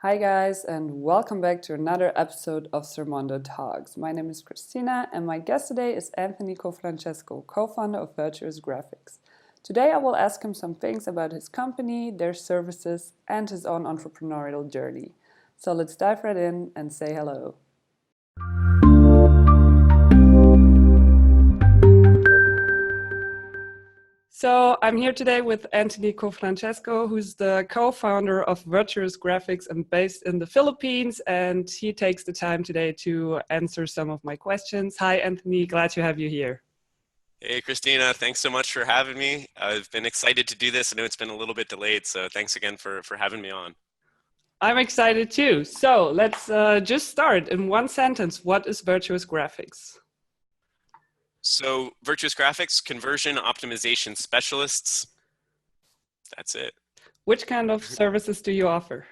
Hi, guys, and welcome back to another episode of Sermondo Talks. My name is Christina, and my guest today is Anthony Cofrancesco, co founder of Virtuous Graphics. Today, I will ask him some things about his company, their services, and his own entrepreneurial journey. So let's dive right in and say hello. So I'm here today with Anthony Cofrancesco, who's the co-founder of Virtuous Graphics and based in the Philippines. And he takes the time today to answer some of my questions. Hi, Anthony. Glad to have you here. Hey, Christina, thanks so much for having me. I've been excited to do this. I know it's been a little bit delayed, so thanks again for having me on. I'm excited too. So let's just start in one sentence. What is Virtuous Graphics? So, Virtuous Graphics, conversion optimization specialists. That's it. Which kind of services do you offer?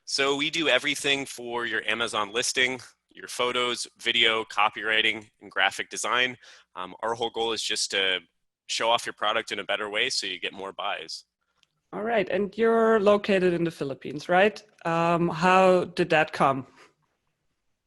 So, we do everything for your Amazon listing, your photos, video, copywriting, and graphic design. Our whole goal is just to show off your product in a better way so you get more buys. All right. And you're located in the Philippines, right? How did that come?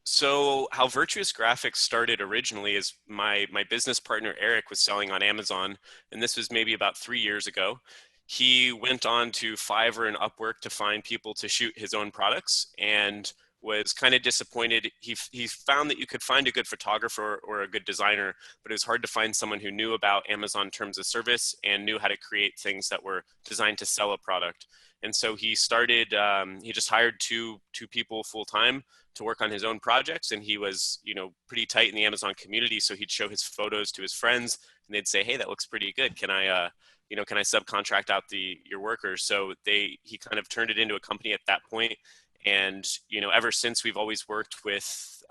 So how Virtuous Graphics started originally is my business partner Erick was selling on Amazon, and this was maybe about 3 years ago. He went on to Fiverr and Upwork to find people to shoot his own products and was kind of disappointed. He found that you could find a good photographer or a good designer, but it was hard to find someone who knew about Amazon terms of service and knew how to create things that were designed to sell a product. And so he started, he just hired two people full time to work on his own projects, and he was pretty tight in the Amazon community, so he'd show his photos to his friends and they'd say, hey, that looks pretty good, can I subcontract out your workers? So he kind of turned it into a company at that point. And ever since, we've always worked with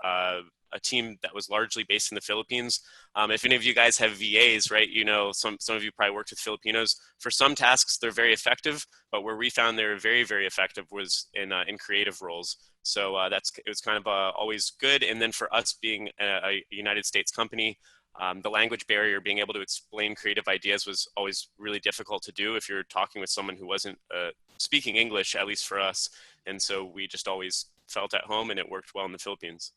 a team that was largely based in the Philippines. If any of you guys have VAs, right, some of you probably worked with Filipinos. For some tasks, they're very effective, but where we found they're very, very effective was in creative roles. So it was kind of always good. And then for us being a United States company, the language barrier, being able to explain creative ideas was always really difficult to do if you're talking with someone who wasn't speaking English, at least for us. And so we just always felt at home, and it worked well in the Philippines.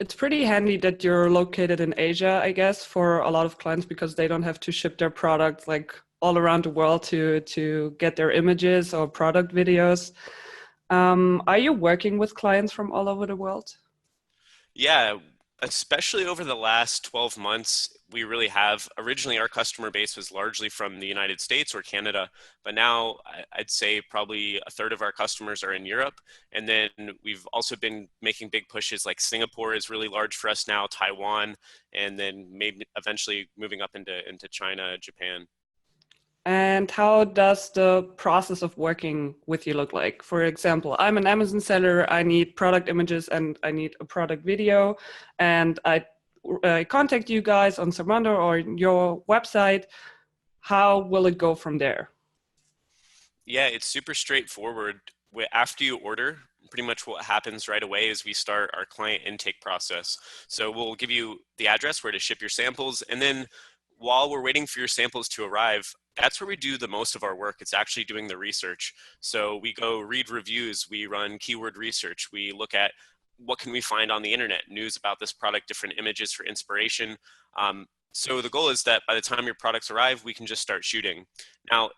It's pretty handy that you're located in Asia, I guess, for a lot of clients because they don't have to ship their products like all around the world to get their images or product videos. Are you working with clients from all over the world? Yeah, especially over the last 12 months, we really have. Originally, our customer base was largely from the United States or Canada, but now I'd say probably a third of our customers are in Europe. And then we've also been making big pushes, like Singapore is really large for us now, Taiwan, and then maybe eventually moving up into China, Japan. And how does the process of working with you look like? For example, I'm an Amazon seller, I need product images and I need a product video, and I contact you guys on Sermondo or your website. How will it go from there? Yeah, it's super straightforward. After you order, pretty much what happens right away is we start our client intake process. So we'll give you the address where to ship your samples. And then while we're waiting for your samples to arrive, that's where we do the most of our work. It's actually doing the research. So we go read reviews, we run keyword research, we look at what can we find on the internet, news about this product, different images for inspiration. So the goal is that by the time your products arrive, we can just start shooting. Now,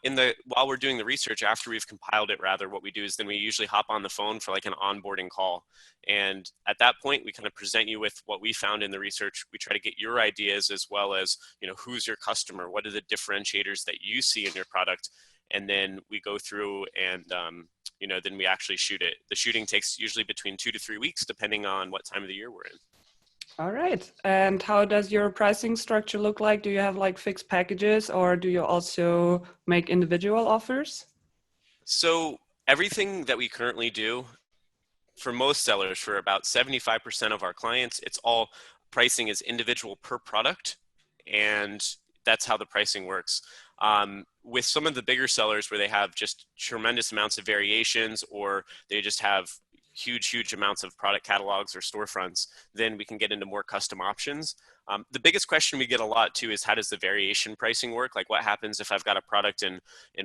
while we're doing the research, after we've compiled it, rather, what we do is then we usually hop on the phone for like an onboarding call. And at that point, we kind of present you with what we found in the research. We try to get your ideas as well as, who's your customer? What are the differentiators that you see in your product? And then we go through and, then we actually shoot it. The shooting takes usually between 2 to 3 weeks, depending on what time of the year we're in. All right. And how does your pricing structure look like? Do you have like fixed packages or do you also make individual offers? So everything that we currently do for most sellers, for about 75% of our clients, it's all pricing is individual per product. And that's how the pricing works. With some of the bigger sellers where they have just tremendous amounts of variations, or they just have huge amounts of product catalogs or storefronts, then we can get into more custom options. The biggest question we get a lot too is how does the variation pricing work? Like what happens if I've got a product in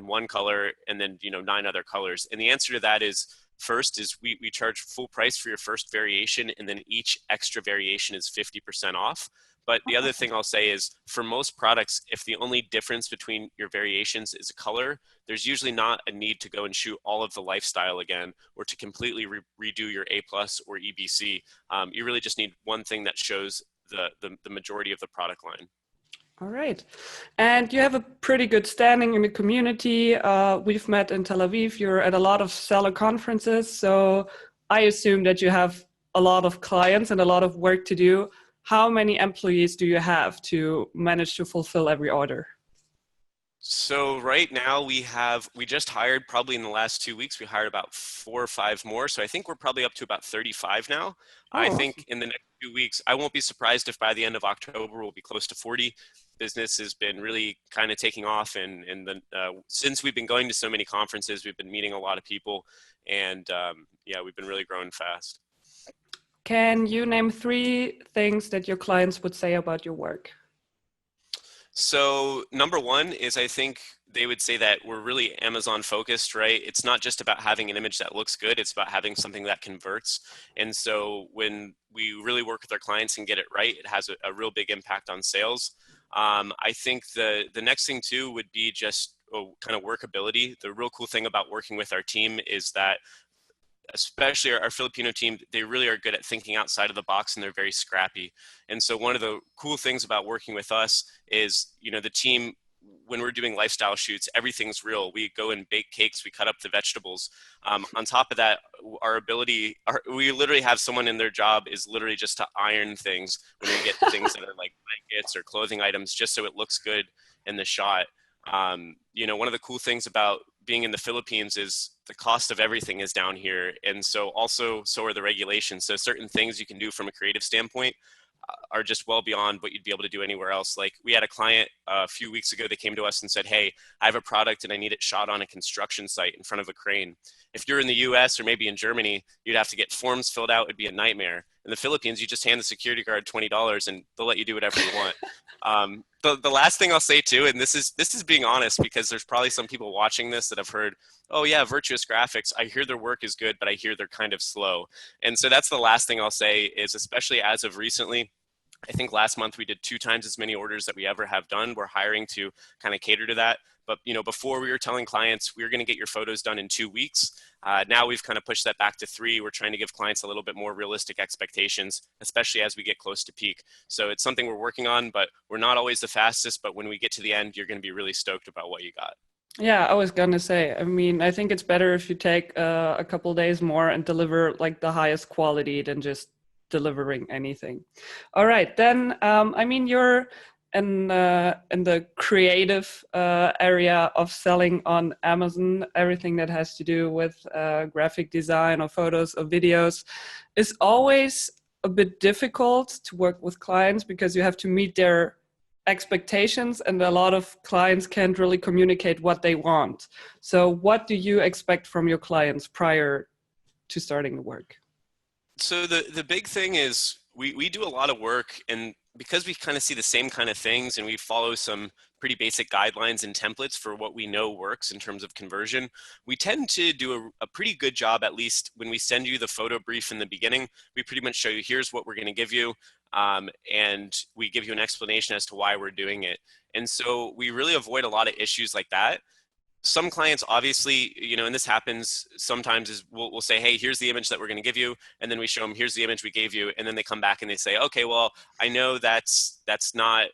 one color and then 9 other colors? And the answer to that is first is we charge full price for your first variation, and then each extra variation is 50% off. But the other thing I'll say is for most products, if the only difference between your variations is a color, there's usually not a need to go and shoot all of the lifestyle again or to completely redo your A plus or EBC. You really just need one thing that shows the majority of the product line. All right. And you have a pretty good standing in the community. We've met in Tel Aviv. You're at a lot of seller conferences. So I assume that you have a lot of clients and a lot of work to do. How many employees do you have to manage to fulfill every order? So right now we just hired, probably in the last 2 weeks, we hired about 4 or 5 more. So I think we're probably up to about 35 now. I Oh, think in the next 2 weeks, I won't be surprised if by the end of October, we'll be close to 40. Business has been really kind of taking off. And since we've been going to so many conferences, we've been meeting a lot of people, and yeah, we've been really growing fast. can you name 3 things that your clients would say about your work? So number one is, I think they would say that we're really Amazon focused, right? It's not just about having an image that looks good. It's about having something that converts. And so when we really work with our clients and get it right, it has a real big impact on sales. I think the next thing too would be just kind of workability. The real cool thing about working with our team is that, especially our Filipino team, they really are good at thinking outside of the box, and they're very scrappy. And so one of the cool things about working with us is, the team, when we're doing lifestyle shoots, everything's real. We go and bake cakes, we cut up the vegetables. On top of that, we literally have someone in their job is literally just to iron things when we get things that are like blankets or clothing items, just so it looks good in the shot. One of the cool things about being in the Philippines is the cost of everything is down here. And so are the regulations. So certain things you can do from a creative standpoint are just well beyond what you'd be able to do anywhere else. Like, we had a client a few weeks ago that came to us and said, hey, I have a product and I need it shot on a construction site in front of a crane. If you're in the US or maybe in Germany, you'd have to get forms filled out. It'd be a nightmare. In the Philippines, you just hand the security guard $20 and they'll let you do whatever you want. The last thing I'll say too, and this is being honest, because there's probably some people watching this that have heard, oh yeah, Virtuous Graphics, I hear their work is good, but I hear they're kind of slow. And so that's the last thing I'll say is, especially as of recently, I think last month we did 2 times as many orders that we ever have done. We're hiring to kind of cater to that. But before we were telling clients we were going to get your photos done in 2 weeks. Now we've kind of pushed that back to 3. We're trying to give clients a little bit more realistic expectations, especially as we get close to peak. So it's something we're working on, but we're not always the fastest. But when we get to the end, you're going to be really stoked about what you got. Yeah, I was gonna say, I mean, I think it's better if you take a couple days more and deliver like the highest quality than just delivering anything. All right, then, I mean, you're in the creative area of selling on Amazon. Everything that has to do with graphic design or photos or videos is always a bit difficult to work with clients because you have to meet their expectations, and a lot of clients can't really communicate what they want. So what do you expect from your clients prior to starting the work? So the big thing is we do a lot of work, and because we kind of see the same kind of things and we follow some pretty basic guidelines and templates for what we know works in terms of conversion, we tend to do a pretty good job. At least when we send you the photo brief in the beginning, we pretty much show you, here's what we're going to give you. And we give you an explanation as to why we're doing it. And so we really avoid a lot of issues like that. Some clients, obviously, and this happens sometimes, is we'll say, hey, here's the image that we're going to give you. And then we show them, here's the image we gave you. And then they come back and they say, okay, well, I know that's not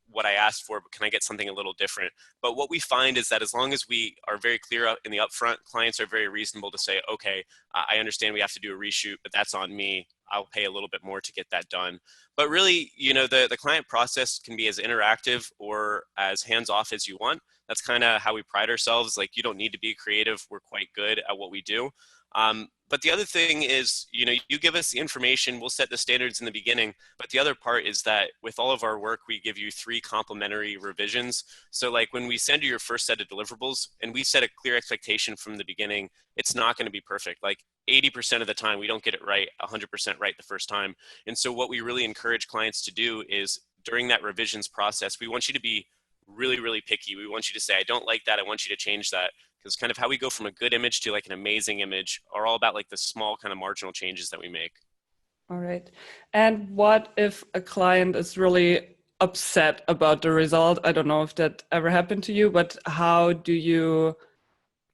what I asked for, but can I get something a little different? But what we find is that as long as we are very clear in the upfront, clients are very reasonable to say, okay, I understand we have to do a reshoot, but that's on me. I'll pay a little bit more to get that done. But really, the client process can be as interactive or as hands-off as you want. That's kind of how we pride ourselves. Like, you don't need to be creative. We're quite good at what we do. But the other thing is, you give us the information, we'll set the standards in the beginning. But the other part is that with all of our work, we give you 3 complimentary revisions. So like when we send you your first set of deliverables and we set a clear expectation from the beginning, it's not going to be perfect. Like 80% of the time, we don't get it right, 100% right the first time. And so what we really encourage clients to do is during that revisions process, we want you to be really, really picky. We want you to say, I don't like that. I want you to change that. because kind of how we go from a good image to like an amazing image are all about like the small kind of marginal changes that we make. All right. And what if a client is really upset about the result? I don't know if that ever happened to you, but how do you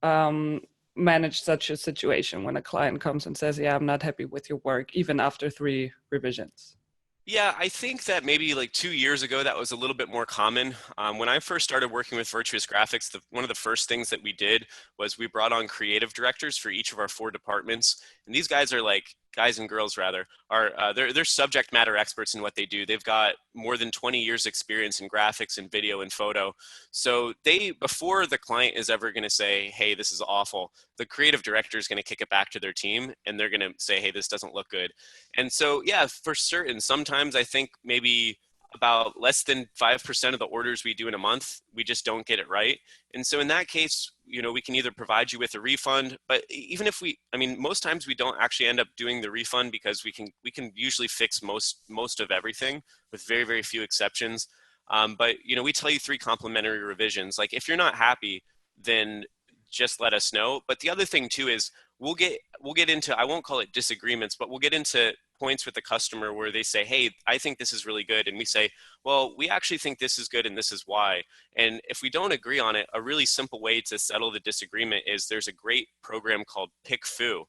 um, manage such a situation when a client comes and says, yeah, I'm not happy with your work, even after 3 revisions? Yeah, I think that maybe like 2 years ago, that was a little bit more common. When I first started working with Virtuous Graphics, one of the first things that we did was we brought on creative directors for each of our 4 departments. And these guys are like, guys and girls rather, are they're subject matter experts in what they do. They've got more than 20 years experience in graphics and video and photo. So before the client is ever going to say, hey, this is awful, the creative director is going to kick it back to their team and they're going to say, hey, this doesn't look good. And so, yeah, for certain, sometimes I think maybe about less than 5% of the orders we do in a month, we just don't get it right. And so in that case, we can either provide you with a refund, but even if most times we don't actually end up doing the refund because we can usually fix most of everything with very, very few exceptions. But, we tell you 3 complimentary revisions. Like if you're not happy, then just let us know. But the other thing too is we'll get into, I won't call it disagreements, but we'll get into points with the customer where they say, hey, I think this is really good. And we say, well, we actually think this is good and this is why. And if we don't agree on it, a really simple way to settle the disagreement is there's a great program called PickFu.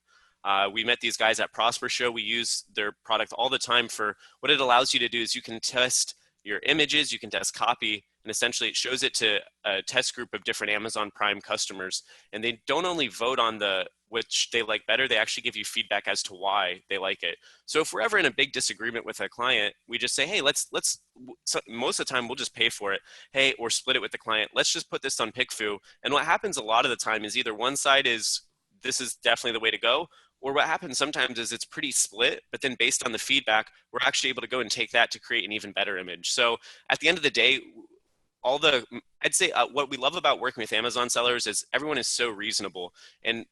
We met these guys at Prosper Show. We use their product all the time. For what it allows you to do is you can test your images, you can test copy, and essentially it shows it to a test group of different Amazon Prime customers. And they don't only vote on which they like better, they actually give you feedback as to why they like it. So if we're ever in a big disagreement with a client, we just say, hey, so most of the time we'll just pay for it. Hey, or split it with the client. Let's just put this on PickFu. And what happens a lot of the time is either one side is, this is definitely the way to go, or what happens sometimes is it's pretty split, but then based on the feedback, we're actually able to go and take that to create an even better image. So at the end of the day, I'd say what we love about working with Amazon sellers is everyone is so reasonable. And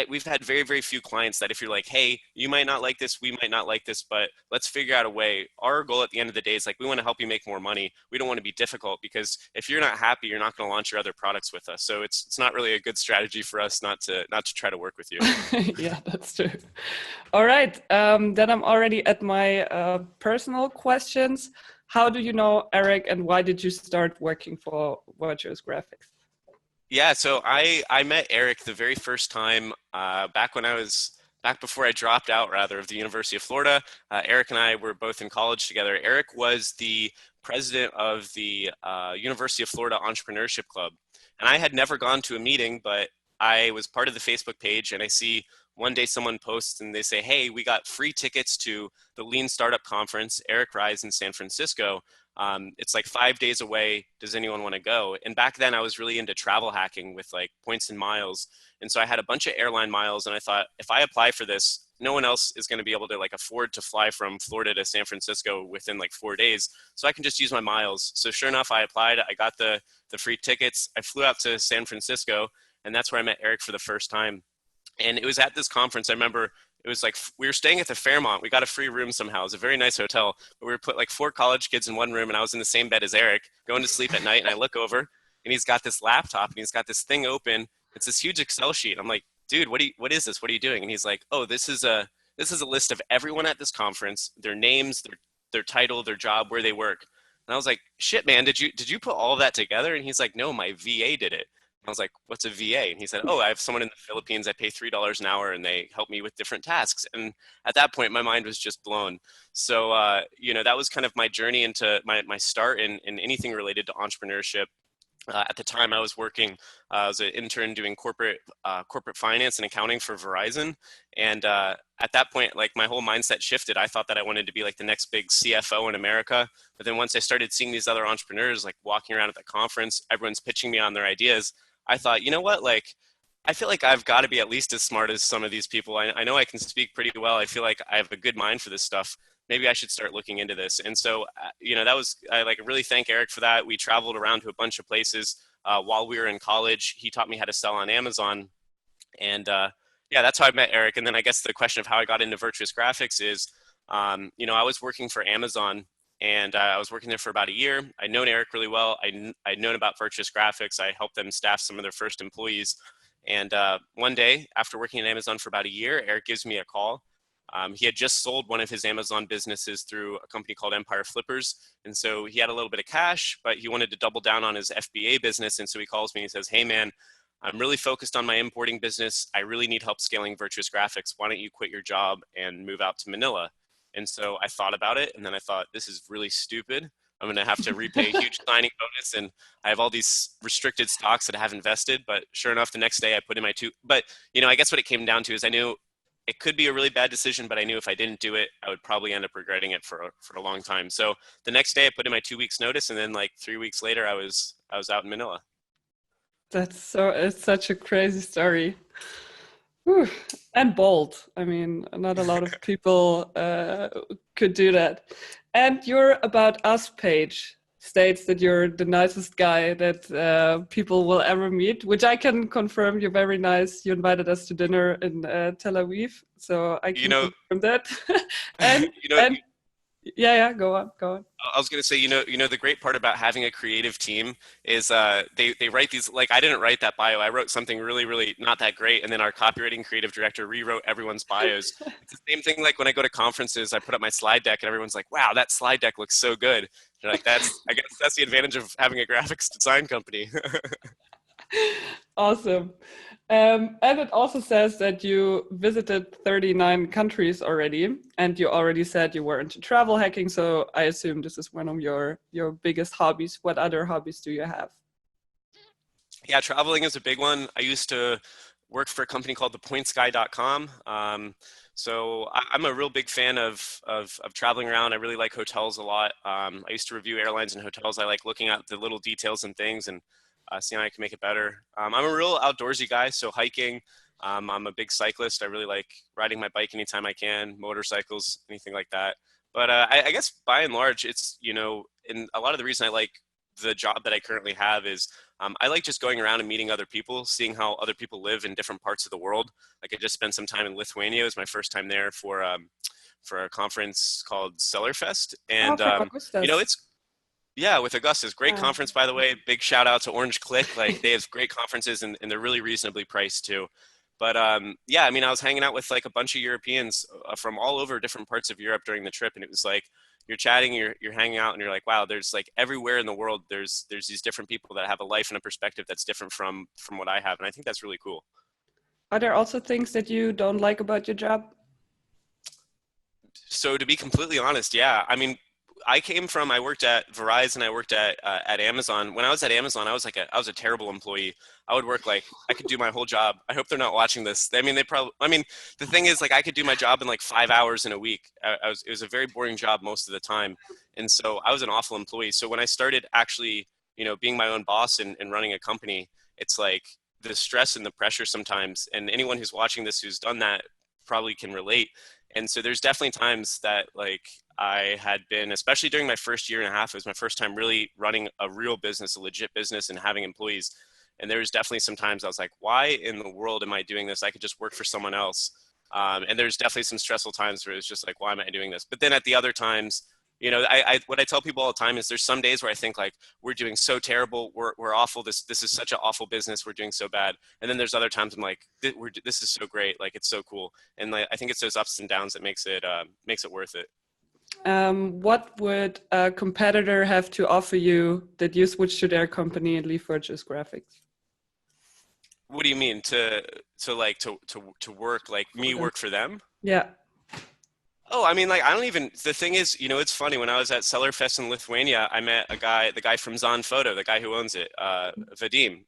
we've had very, very few clients that if you're like, hey, you might not like this, we might not like this, but let's figure out a way. Our goal at the end of the day is like, we want to help you make more money. We don't want to be difficult, because if you're not happy, you're not going to launch your other products with us. So it's not really a good strategy for us not to try to work with you. Yeah, that's true. All right. Then I'm already at my personal questions. How do you know Erick, and why did you start working for Virtuous Graphics? Yeah, so I met Erick the very first time back before I dropped out, rather, of the University of Florida. Erick and I were both in college together. Erick was the president of the University of Florida Entrepreneurship Club. And I had never gone to a meeting, but I was part of the Facebook page, and I see one day someone posts and they say, hey, we got free tickets to the Lean Startup Conference, Erick Rise in San Francisco. It's like 5 days away. Does anyone want to go? And back then I was really into travel hacking with like points and miles. And so I had a bunch of airline miles, and I thought, if I apply for this, no one else is going to be able to like afford to fly from Florida to San Francisco within like 4 days. So I can just use my miles. So sure enough, I applied, I got the free tickets. I flew out to San Francisco, and that's where I met Erick for the first time. And it was at this conference. I remember it was like, we were staying at the Fairmont. We got a free room somehow. It was a very nice hotel, but we were put like 4 college kids in one room, and I was in the same bed as Erick, going to sleep at night. And I look over, and he's got this laptop, and he's got this thing open. It's this huge Excel sheet. I'm like, dude, what is this? What are you doing? And he's like, oh, this is a list of everyone at this conference, their names, their title, their job, where they work. And I was like, shit, man, did you put all of that together? And he's like, no, my VA did it. I was like, what's a VA? And he said, oh, I have someone in the Philippines. I pay $3 an hour, and they help me with different tasks. And at that point, my mind was just blown. So, that was kind of my journey into my start in anything related to entrepreneurship. At the time, I was working, I was an intern doing corporate finance and accounting for Verizon. And at that point, like, my whole mindset shifted. I thought that I wanted to be like the next big CFO in America. But then once I started seeing these other entrepreneurs like walking around at the conference, everyone's pitching me on their ideas, I thought, you know what, like, I feel like I've got to be at least as smart as some of these people. I know I can speak pretty well. I feel like I have a good mind for this stuff. Maybe I should start looking into this. And so, I like really thank Erick for that. We traveled around to a bunch of places while we were in college. He taught me how to sell on Amazon. And that's how I met Erick. And then I guess the question of how I got into Virtuous Graphics is, I was working for Amazon, and I was working there for about a year. I'd known Erick really well. I'd known about Virtuous Graphics. I helped them staff some of their first employees. And one day, after working at Amazon for about a year, Eric gives me a call. He had just sold one of his Amazon businesses through a company called Empire Flippers. And so he had a little bit of cash, but he wanted to double down on his FBA business. And so he calls me and he says, "Hey man, I'm really focused on my importing business. I really need help scaling Virtuous Graphics. Why don't you quit your job and move out to Manila?" And so I thought about it, and then I thought, this is really stupid. I'm going to have to repay a huge signing bonus, and I have all these restricted stocks that I have invested. But sure enough, the next day I put in my two. But I guess what it came down to is I knew it could be a really bad decision, but I knew if I didn't do it, I would probably end up regretting it for a long time. So the next day I put in my 2 weeks notice, and then like 3 weeks later I was out in Manila. It's such a crazy story. Whew. And bold. I mean, not a lot of people could do that. And your About Us page states that you're the nicest guy that people will ever meet, which I can confirm. You're very nice. You invited us to dinner in Tel Aviv, so I can confirm that. and you know, and yeah, go on. I was going to say, the great part about having a creative team is they write these, like I didn't write that bio. I wrote something really, really not that great. And then our copywriting creative director rewrote everyone's bios. It's the same thing like when I go to conferences, I put up my slide deck and everyone's like, "Wow, that slide deck looks so good." They're like, I guess that's the advantage of having a graphics design company. Awesome. And it also says that you visited 39 countries already, and you already said you were into travel hacking. So I assume this is one of your biggest hobbies. What other hobbies do you have? Yeah, traveling is a big one. I used to work for a company called thepointsguy.com. So I'm a real big fan of traveling around. I really like hotels a lot. I used to review airlines and hotels. I like looking at the little details and things and seeing how I can make it better. I'm a real outdoorsy guy, so hiking. I'm a big cyclist. I really like riding my bike anytime I can, motorcycles, anything like that. But I guess by and large, it's, and a lot of the reason I like the job that I currently have is I like just going around and meeting other people, seeing how other people live in different parts of the world. Like I just spent some time in Lithuania. It was my first time there for a conference called Sellerfest. And, it's, yeah, with Augustus. Great conference, by the way. Big shout out to Orange Click. Like they have great conferences and they're really reasonably priced too. But yeah, I mean, I was hanging out with like a bunch of Europeans from all over different parts of Europe during the trip. And it was like, you're chatting, you're hanging out and you're like, wow, there's like everywhere in the world, there's these different people that have a life and a perspective that's different from what I have. And I think that's really cool. Are there also things that you don't like about your job? So to be completely honest, yeah. I mean, I worked at Verizon, I worked at Amazon. When I was at Amazon, I was a terrible employee. I would work like I could do my whole job. I hope they're not watching this. I mean, the thing is like I could do my job in like 5 hours in a week. It was a very boring job most of the time. And so I was an awful employee. So when I started actually, being my own boss and running a company, it's like the stress and the pressure sometimes, and anyone who's watching this who's done that probably can relate. And so there's definitely times that like I had been, especially during my first year and a half, it was my first time really running a real business, a legit business and having employees. And there was definitely some times I was like, why in the world am I doing this? I could just work for someone else. And there's definitely some stressful times where it's just like, why am I doing this? But then at the other times, what I tell people all the time is there's some days where I think like we're doing so terrible, we're awful. This is such an awful business. We're doing so bad. And then there's other times I'm like, this is so great. Like it's so cool. And like, I think it's those ups and downs that makes it worth it. What would a competitor have to offer you that you switch to their company and leave Virtuous Graphics? What do you mean to work like me work for them? Yeah. Oh, I mean, like, the thing is, it's funny. When I was at Sellerfest in Lithuania, I met the guy from Zon Photo, the guy who owns it, Vadim.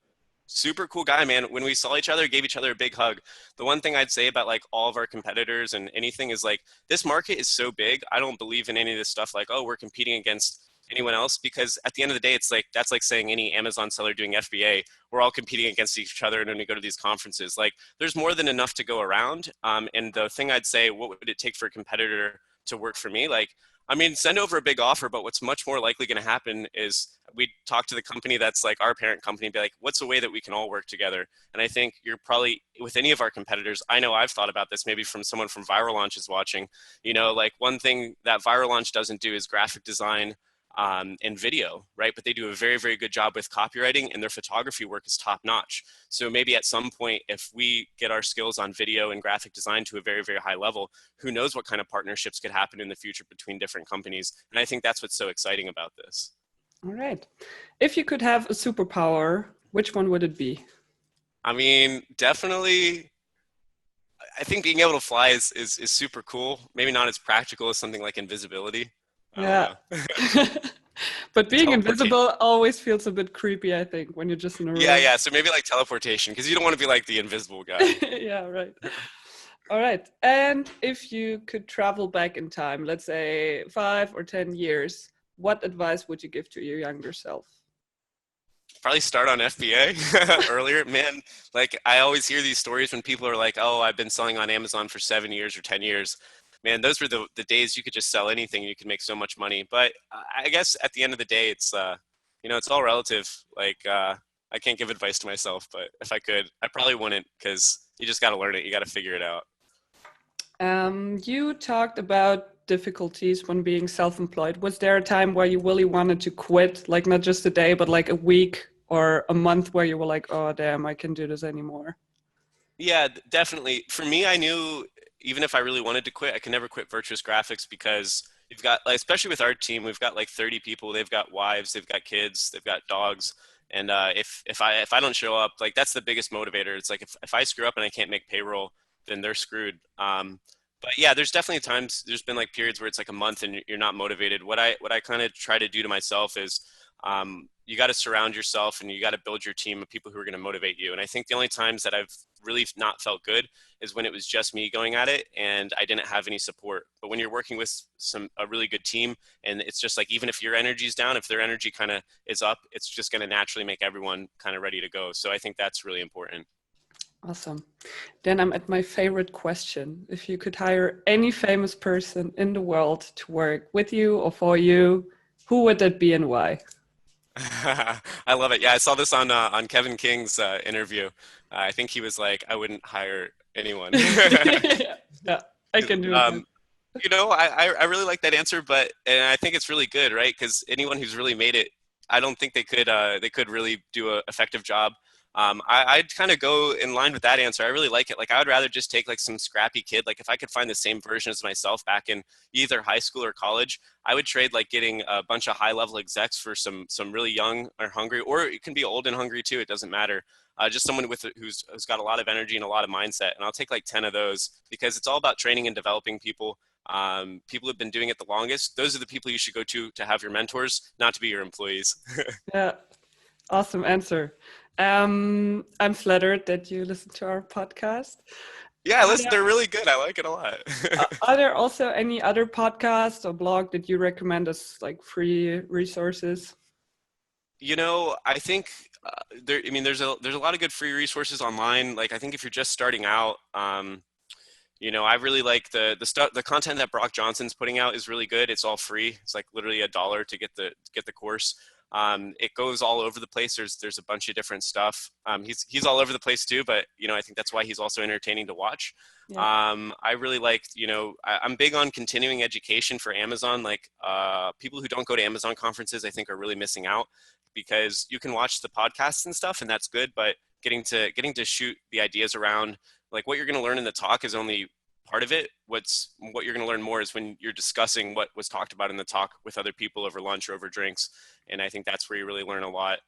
Super cool guy, man. When we saw each other, gave each other a big hug. The one thing I'd say about like all of our competitors and anything is like, this market is so big. I don't believe in any of this stuff like, oh, we're competing against anyone else, because at the end of the day, it's like, that's like saying any Amazon seller doing FBA, we're all competing against each other. And when we go to these conferences, like there's more than enough to go around. And the thing I'd say, what would it take for a competitor to work for me? Like, I mean, send over a big offer, but what's much more likely going to happen is we talk to the company that's like our parent company and be like, what's a way that we can all work together? And I think you're probably with any of our competitors. I know I've thought about this, maybe from someone from Viral Launch is watching, like one thing that Viral Launch doesn't do is graphic design. and video, right? But they do a very, very good job with copywriting, and their photography work is top notch. So maybe at some point, if we get our skills on video and graphic design to a very, very high level, who knows what kind of partnerships could happen in the future between different companies. And I think that's what's so exciting about this. All right. If you could have a superpower, which one would it be? I mean, definitely, I think being able to fly is super cool. Maybe not as practical as something like invisibility. I don't Yeah. know. But being Teleportation. invisible always feels a bit creepy, I think, when you're just in a Yeah, room. yeah. So maybe like teleportation, because you don't want to be like the invisible guy. Yeah, right. All right. And if you could travel back in time, let's say 5 or 10 years, what advice would you give to your younger self? Probably start on FBA earlier. Man, like I always hear these stories when people are like, oh, I've been selling on Amazon for 7 years or 10 years. Man, those were the days you could just sell anything and you could make so much money. But I guess at the end of the day, it's, it's all relative. Like, I can't give advice to myself, but if I could, I probably wouldn't, because you just got to learn it. You got to figure it out. You talked about difficulties when being self-employed. Was there a time where you really wanted to quit, like not just a day, but like a week or a month where you were like, oh, damn, I can't do this anymore? Yeah, definitely. For me, I knew even if I really wanted to quit, I could never quit Virtuous Graphics, because you've got, like, especially with our team, we've got like 30 people. They've got wives, they've got kids, they've got dogs. And if I don't show up, like that's the biggest motivator. It's like if I screw up and I can't make payroll, then they're screwed. But yeah, there's definitely times. There's been like periods where it's like a month and you're not motivated. What I kind of try to do to myself is you got to surround yourself and you got to build your team of people who are going to motivate you. And I think the only times that I've really not felt good is when it was just me going at it and I didn't have any support. But when you're working with a really good team, and it's just like, even if your energy is down, if their energy kind of is up, it's just going to naturally make everyone kind of ready to go. So I think that's really important. Awesome. Then I'm at my favorite question. If you could hire any famous person in the world to work with you or for you, who would that be and why? I love it. Yeah, I saw this on Kevin King's interview. I think he was like, I wouldn't hire anyone. Yeah, I can do it. um, I really like that answer, and I think it's really good, right? Because anyone who's really made it, I don't think they could really do an effective job. I'd kind of go in line with that answer. I really like it. Like I would rather just take like some scrappy kid. Like if I could find the same version as myself back in either high school or college, I would trade like getting a bunch of high level execs for some really young or hungry, or it can be old and hungry too. It doesn't matter. Just someone who's got a lot of energy and a lot of mindset. And I'll take like 10 of those, because it's all about training and developing people. People who've been doing it the longest, those are the people you should go to have your mentors, not to be your employees. Yeah, awesome answer. I'm flattered that you listen to our podcast. Yeah, Are listen, there, they're really good. I like it a lot. are there also any other podcasts or blog that you recommend as like free resources? I think there. I mean, there's a lot of good free resources online. Like I think if you're just starting out, I really like the content that Brock Johnson's putting out is really good. It's all free. It's like literally $1 to get the course. It goes all over the place. There's a bunch of different stuff. He's all over the place too, but I think that's why he's also entertaining to watch. Yeah. I really like, I'm big on continuing education for Amazon. Like people who don't go to Amazon conferences, I think are really missing out, because you can watch the podcasts and stuff, and that's good, but getting to shoot the ideas around, like what you're going to learn in the talk is only part of it. What you're going to learn more is when you're discussing what was talked about in the talk with other people over lunch or over drinks. And I think that's where you really learn a lot.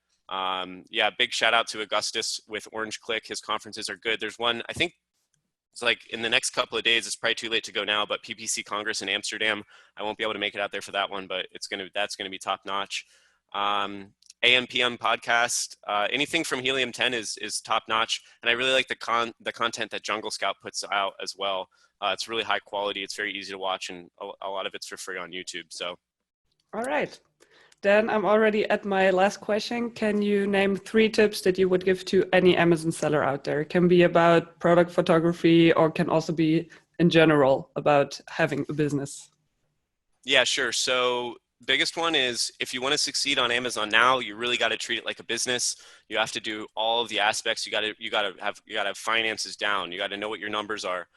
Yeah, big shout out to Augustus with Orange Click. His conferences are good. There's one, I think it's like in the next couple of days. It's probably too late to go now, but PPC Congress in Amsterdam. I won't be able to make it out there for that one, but that's gonna be top notch. AMPM podcast, anything from Helium 10 is top notch, and I really like the content that Jungle Scout puts out as well. It's really high quality. It's very easy to watch, and a lot of it's for free on YouTube. So, All right. Then I'm already at my last question. Can you name 3 tips that you would give to any Amazon seller out there? It can be about product photography, or can also be in general about having a business. yeah, sure. So biggest one is, if you want to succeed on Amazon now, you really got to treat it like a business. You have to do all of the aspects. You got to have finances down. You got to know what your numbers are.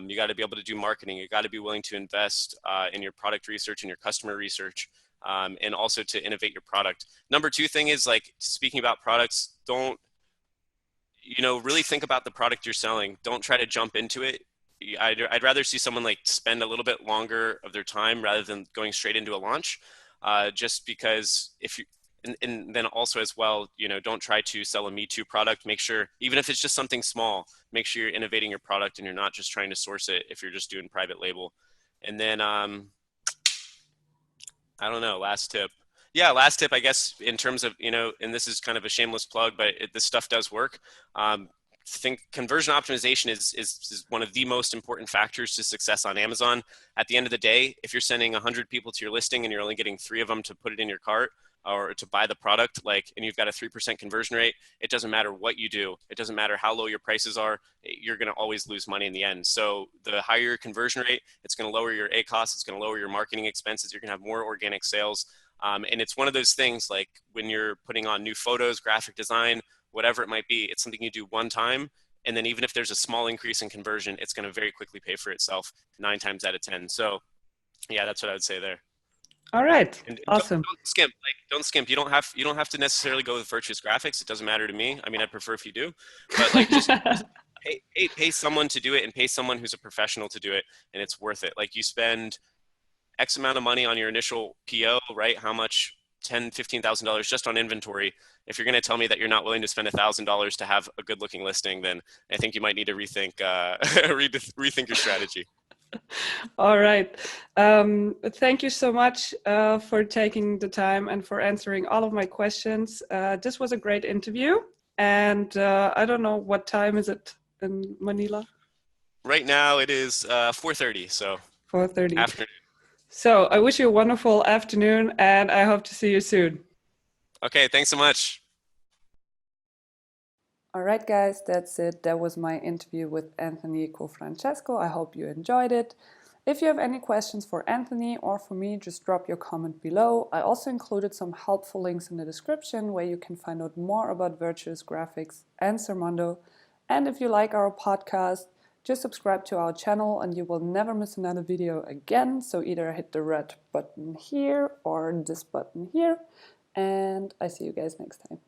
You got to be able to do marketing. You got to be willing to invest in your product research and your customer research. and also to innovate your product. Number two thing is, like, speaking about products, don't, really think about the product you're selling. Don't try to jump into it. I'd rather see someone like spend a little bit longer of their time rather than going straight into a launch, just because if you, and then also as well, don't try to sell a Me Too product. Make sure, even if it's just something small, make sure you're innovating your product and you're not just trying to source it if you're just doing private label. And then, I don't know, last tip. Yeah, last tip, I guess, in terms of, and this is kind of a shameless plug, but this stuff does work. Think conversion optimization is one of the most important factors to success on Amazon. At the end of the day, if you're sending 100 people to your listing and you're only getting 3 of them to put it in your cart or to buy the product, and you've got a 3% conversion rate, it doesn't matter what you do. It doesn't matter how low your prices are. You're going to always lose money in the end. So the higher your conversion rate, it's going to lower your ACoS. It's going to lower your marketing expenses. You're going to have more organic sales. And it's one of those things, like when you're putting on new photos, graphic design, whatever it might be, it's something you do one time. And then even if there's a small increase in conversion, it's going to very quickly pay for itself 9 times out of 10. So yeah, that's what I would say there. All right. And Awesome. don't skimp. Don't skimp. You don't have to necessarily go with Virtuous Graphics. It doesn't matter to me. I mean, I'd prefer if you do, but just pay someone to do it, and pay someone who's a professional to do it, and it's worth it. Like, you spend X amount of money on your initial PO, right? How much? $10,000-$15,000 just on inventory. If you're going to tell me that you're not willing to spend $1,000 to have a good looking listing, then I think you might need to rethink rethink your strategy. All right. Thank you so much for taking the time and for answering all of my questions. This was a great interview. And I don't know, what time is it in Manila? Right now it is 4:30, so 4:30. Afternoon. So I wish you a wonderful afternoon, and I hope to see you soon. Okay, thanks so much. All right, guys, that's it. That was my interview with Anthony Cofrancesco. I hope you enjoyed it. If you have any questions for Anthony or for me, just drop your comment below. I also included some helpful links in the description where you can find out more about Virtuous Graphics and Sermondo. And if you like our podcast, just subscribe to our channel and you will never miss another video again. So either hit the red button here or this button here. And I see you guys next time.